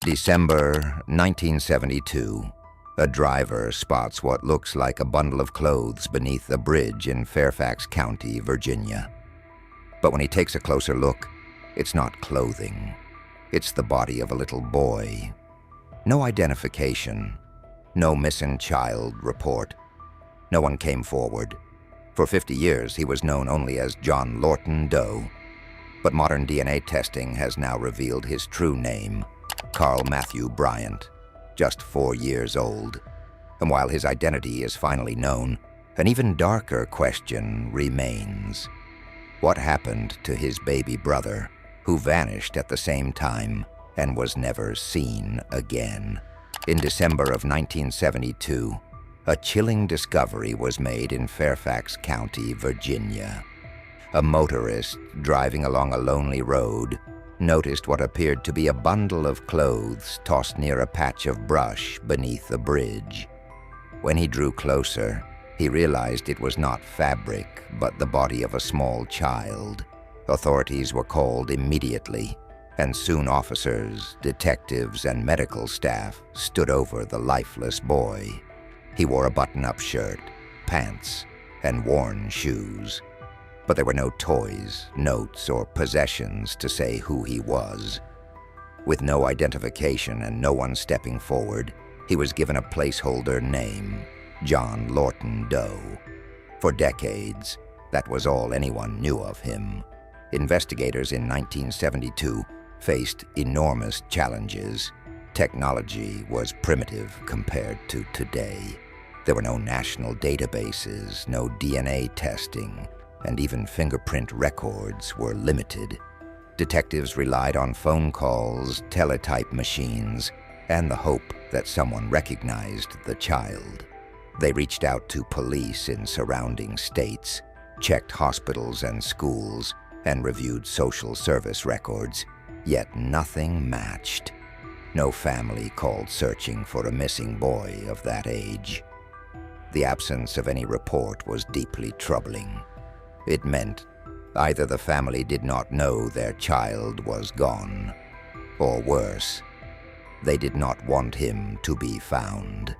December 1972. A driver spots what looks like a bundle of clothes beneath a bridge in Fairfax County, Virginia. But when he takes a closer look, it's not clothing. It's the body of a little boy. No identification. No missing child report. No one came forward. For 50 years, he was known only as John Doe. But modern DNA testing has now revealed his true name, Carl Mathew Bryant, just 4 years old. And while his identity is finally known, an even darker question remains. What happened to his baby brother, who vanished at the same time and was never seen again? In December of 1972, a chilling discovery was made in Fairfax County, Virginia. A motorist driving along a lonely road noticed what appeared to be a bundle of clothes tossed near a patch of brush beneath a bridge. When he drew closer, he realized it was not fabric, but the body of a small child. Authorities were called immediately, and soon officers, detectives, and medical staff stood over the lifeless boy. He wore a button-up shirt, pants, and worn shoes. But there were no toys, notes, or possessions to say who he was. With no identification and no one stepping forward, he was given a placeholder name, John Doe. For decades, that was all anyone knew of him. Investigators in 1972 faced enormous challenges. Technology was primitive compared to today. There were no national databases, no DNA testing, and even fingerprint records were limited. Detectives relied on phone calls, teletype machines, and the hope that someone recognized the child. They reached out to police in surrounding states, checked hospitals and schools, and reviewed social service records, yet nothing matched. No family called searching for a missing boy of that age. The absence of any report was deeply troubling. It meant either the family did not know their child was gone, or worse, they did not want him to be found.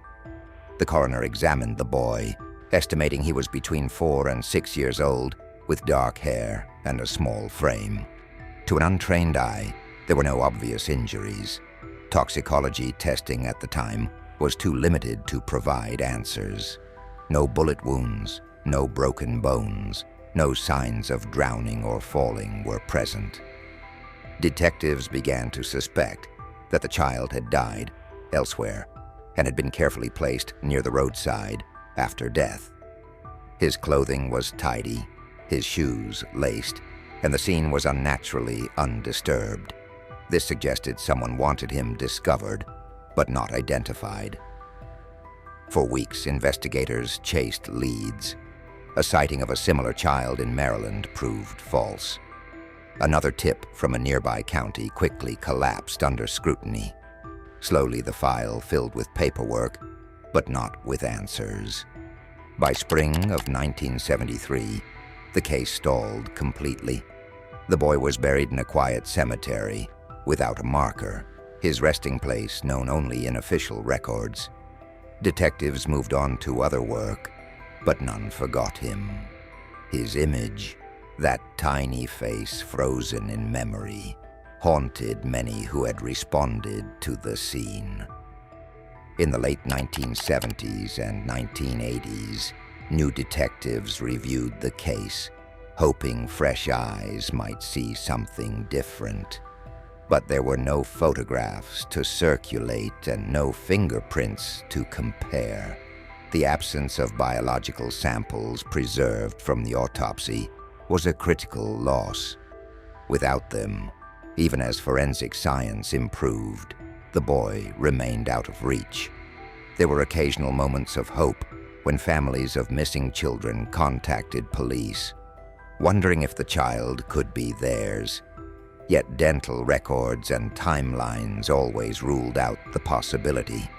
The coroner examined the boy, estimating he was between 4 and 6 years old, with dark hair and a small frame. To an untrained eye, there were no obvious injuries. Toxicology testing at the time was too limited to provide answers. No bullet wounds, no broken bones, no signs of drowning or falling were present. Detectives began to suspect that the child had died elsewhere and had been carefully placed near the roadside after death. His clothing was tidy, his shoes laced, and the scene was unnaturally undisturbed. This suggested someone wanted him discovered, but not identified. For weeks, investigators chased leads. A sighting of a similar child in Maryland proved false. Another tip from a nearby county quickly collapsed under scrutiny. Slowly, the file filled with paperwork, but not with answers. By spring of 1973, the case stalled completely. The boy was buried in a quiet cemetery without a marker, his resting place known only in official records. Detectives moved on to other work, but none forgot him. His image, that tiny face frozen in memory, haunted many who had responded to the scene. In the late 1970s and 1980s, new detectives reviewed the case, hoping fresh eyes might see something different. But there were no photographs to circulate and no fingerprints to compare. The absence of biological samples preserved from the autopsy was a critical loss. Without them, even as forensic science improved, the boy remained out of reach. There were occasional moments of hope when families of missing children contacted police, wondering if the child could be theirs. Yet dental records and timelines always ruled out the possibility.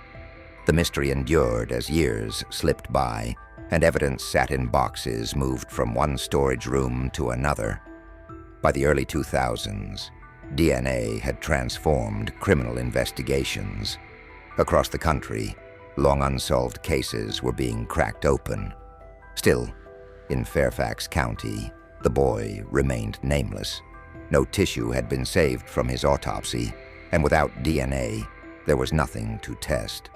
The mystery endured as years slipped by, and evidence sat in boxes moved from one storage room to another. By the early 2000s, DNA had transformed criminal investigations. Across the country, long unsolved cases were being cracked open. Still, in Fairfax County, the boy remained nameless. No tissue had been saved from his autopsy, and without DNA, there was nothing to test.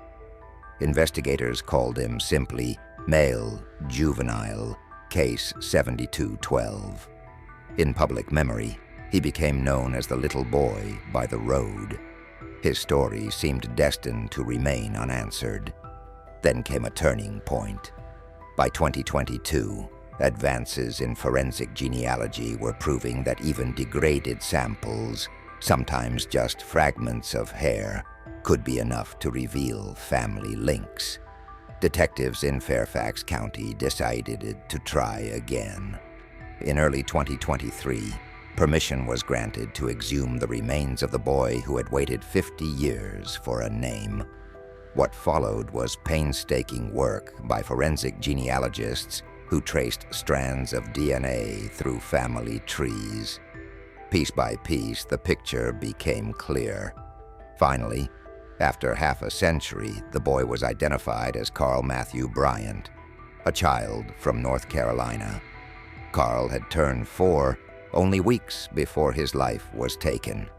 Investigators called him simply Male Juvenile Case 7212. In public memory, he became known as the little boy by the road. His story seemed destined to remain unanswered. Then came a turning point. By 2022, advances in forensic genealogy were proving that even degraded samples, sometimes just fragments of hair, could be enough to reveal family links. Detectives in Fairfax County decided to try again. In early 2023, permission was granted to exhume the remains of the boy who had waited 50 years for a name. What followed was painstaking work by forensic genealogists who traced strands of DNA through family trees. Piece by piece, the picture became clear. Finally, after half a century, the boy was identified as Carl Mathew Bryant, a child from North Carolina. Carl had turned 4 only weeks before his life was taken.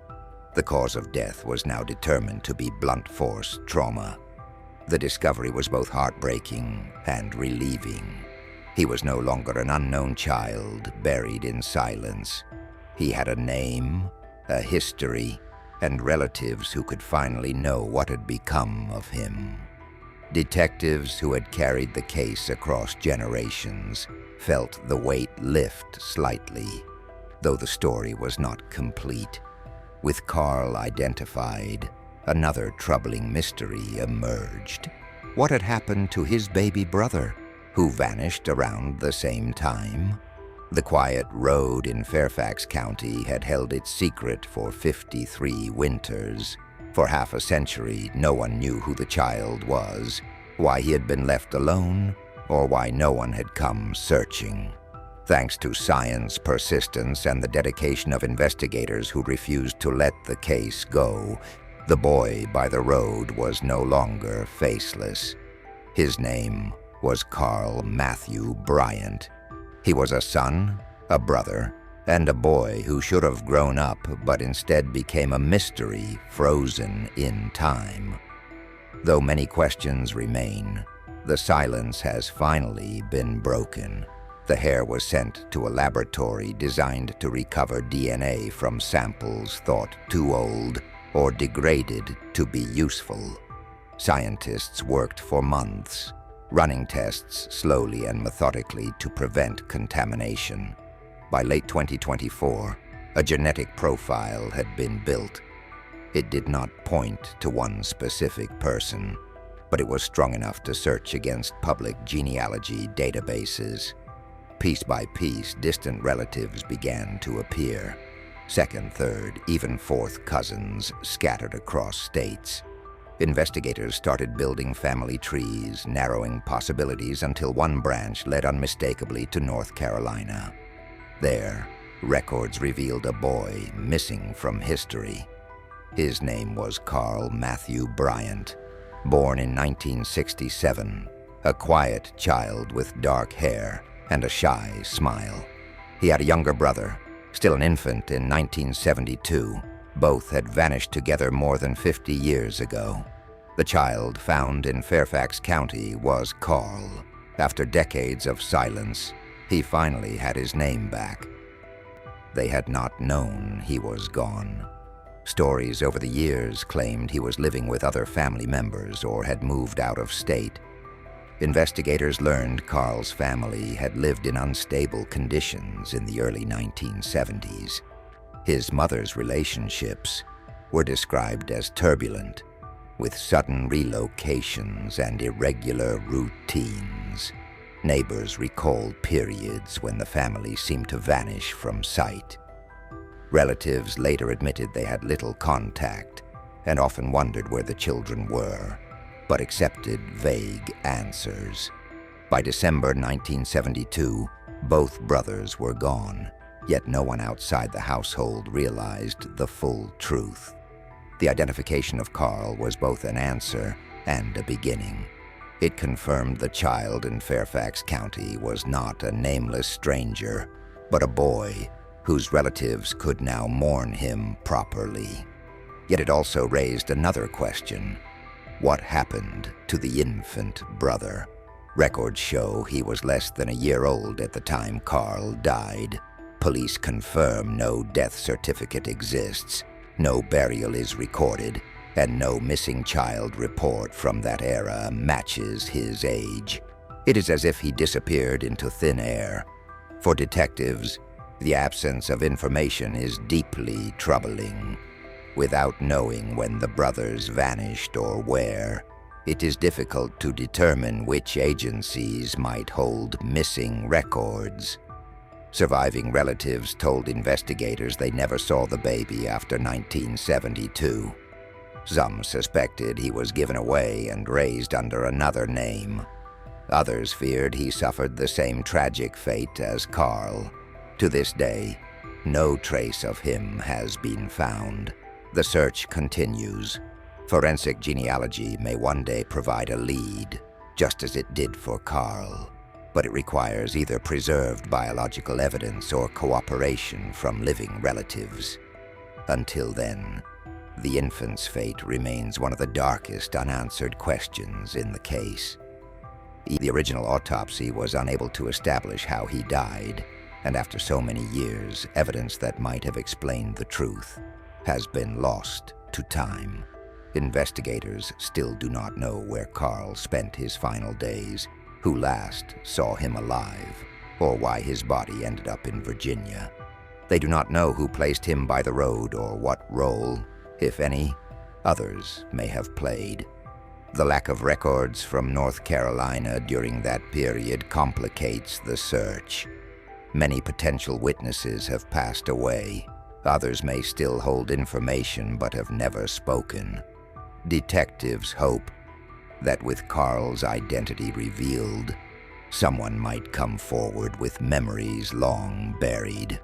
The cause of death was now determined to be blunt force trauma. The discovery was both heartbreaking and relieving. He was no longer an unknown child buried in silence. He had a name, a history, and relatives who could finally know what had become of him. Detectives who had carried the case across generations felt the weight lift slightly, though the story was not complete. With Carl identified, another troubling mystery emerged. What had happened to his baby brother, who vanished around the same time? The quiet road in Fairfax County had held its secret for 53 winters. For half a century, no one knew who the child was, why he had been left alone, or why no one had come searching. Thanks to science, persistence, and the dedication of investigators who refused to let the case go, the boy by the road was no longer faceless. His name was Carl Mathew Bryant. He was a son, a brother, and a boy who should have grown up but instead became a mystery frozen in time. Though many questions remain, the silence has finally been broken. The hair was sent to a laboratory designed to recover DNA from samples thought too old or degraded to be useful. Scientists worked for months, running tests slowly and methodically to prevent contamination. By late 2024, a genetic profile had been built. It did not point to one specific person, but it was strong enough to search against public genealogy databases. Piece by piece, distant relatives began to appear. Second, third, even fourth cousins scattered across states. Investigators started building family trees, narrowing possibilities until one branch led unmistakably to North Carolina. There, records revealed a boy missing from history. His name was Carl Mathew Bryant, born in 1967, a quiet child with dark hair and a shy smile. He had a younger brother, still an infant in 1972. Both had vanished together more than 50 years ago. The child found in Fairfax County was Carl. After decades of silence, he finally had his name back. They had not known he was gone. Stories over the years claimed he was living with other family members or had moved out of state. Investigators learned Carl's family had lived in unstable conditions in the early 1970s. His mother's relationships were described as turbulent, with sudden relocations and irregular routines. Neighbors recalled periods when the family seemed to vanish from sight. Relatives later admitted they had little contact and often wondered where the children were, but accepted vague answers. By December 1972, both brothers were gone. Yet no one outside the household realized the full truth. The identification of Carl was both an answer and a beginning. It confirmed the child in Fairfax County was not a nameless stranger, but a boy whose relatives could now mourn him properly. Yet it also raised another question. What happened to the infant brother? Records show he was less than a year old at the time Carl died. Police confirm no death certificate exists, no burial is recorded, and no missing child report from that era matches his age. It is as if he disappeared into thin air. For detectives, the absence of information is deeply troubling. Without knowing when the brothers vanished or where, it is difficult to determine which agencies might hold missing records. Surviving relatives told investigators they never saw the baby after 1972. Some suspected he was given away and raised under another name. Others feared he suffered the same tragic fate as Carl. To this day, no trace of him has been found. The search continues. Forensic genealogy may one day provide a lead, just as it did for Carl, but it requires either preserved biological evidence or cooperation from living relatives. Until then, the infant's fate remains one of the darkest unanswered questions in the case. The original autopsy was unable to establish how he died, and after so many years, evidence that might have explained the truth has been lost to time. Investigators still do not know where Carl spent his final days, who last saw him alive, or why his body ended up in Virginia. They do not know who placed him by the road or what role, if any, others may have played. The lack of records from North Carolina during that period complicates the search. Many potential witnesses have passed away. Others may still hold information but have never spoken. Detectives hope that with Carl's identity revealed, someone might come forward with memories long buried.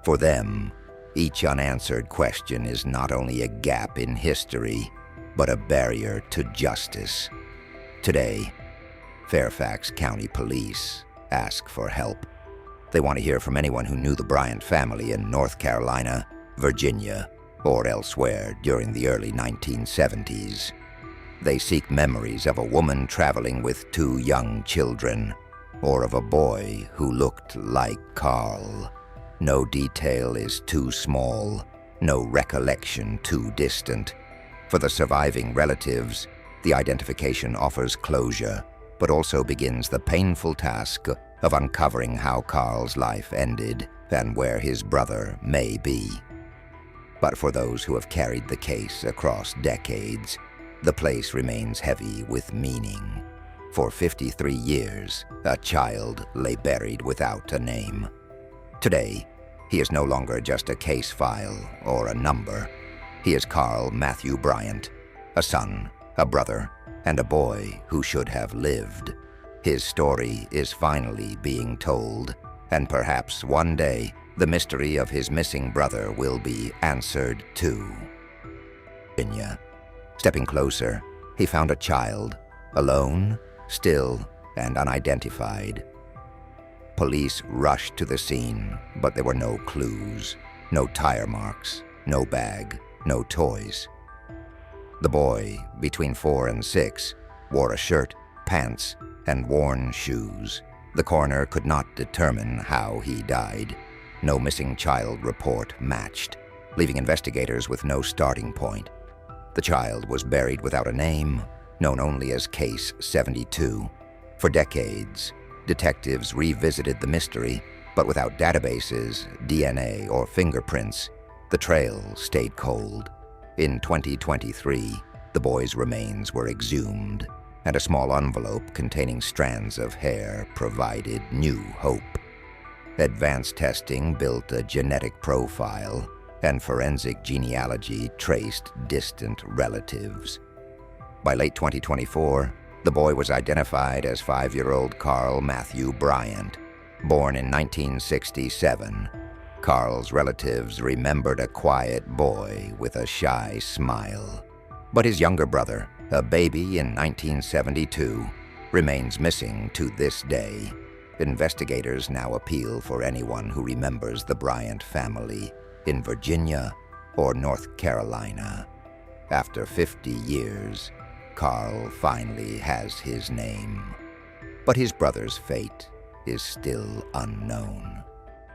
For them, each unanswered question is not only a gap in history, but a barrier to justice. Today, Fairfax County Police ask for help. They want to hear from anyone who knew the Bryant family in North Carolina, Virginia, or elsewhere during the early 1970s. They seek memories of a woman traveling with 2 young children, or of a boy who looked like Carl. No detail is too small, no recollection too distant. For the surviving relatives, the identification offers closure, but also begins the painful task of uncovering how Carl's life ended and where his brother may be. But for those who have carried the case across decades, the place remains heavy with meaning. For 53 years, a child lay buried without a name. Today, he is no longer just a case file or a number. He is Carl Mathew Bryant, a son, a brother, and a boy who should have lived. His story is finally being told, and perhaps one day, the mystery of his missing brother will be answered too. Virginia. Stepping closer, he found a child, alone, still, and unidentified. Police rushed to the scene, but there were no clues, no tire marks, no bag, no toys. The boy, between 4 and 6, wore a shirt, pants, and worn shoes. The coroner could not determine how he died. No missing child report matched, leaving investigators with no starting point. The child was buried without a name, known only as Case 72. For decades, detectives revisited the mystery, but without databases, DNA, or fingerprints, the trail stayed cold. In 2023, the boy's remains were exhumed, and a small envelope containing strands of hair provided new hope. Advanced testing built a genetic profile, and forensic genealogy traced distant relatives. By late 2024, the boy was identified as 5-year-old Carl Mathew Bryant, born in 1967. Carl's relatives remembered a quiet boy with a shy smile. But his younger brother, a baby in 1972, remains missing to this day. Investigators now appeal for anyone who remembers the Bryant family in Virginia or North Carolina. After 50 years, Carl finally has his name. But his brother's fate is still unknown.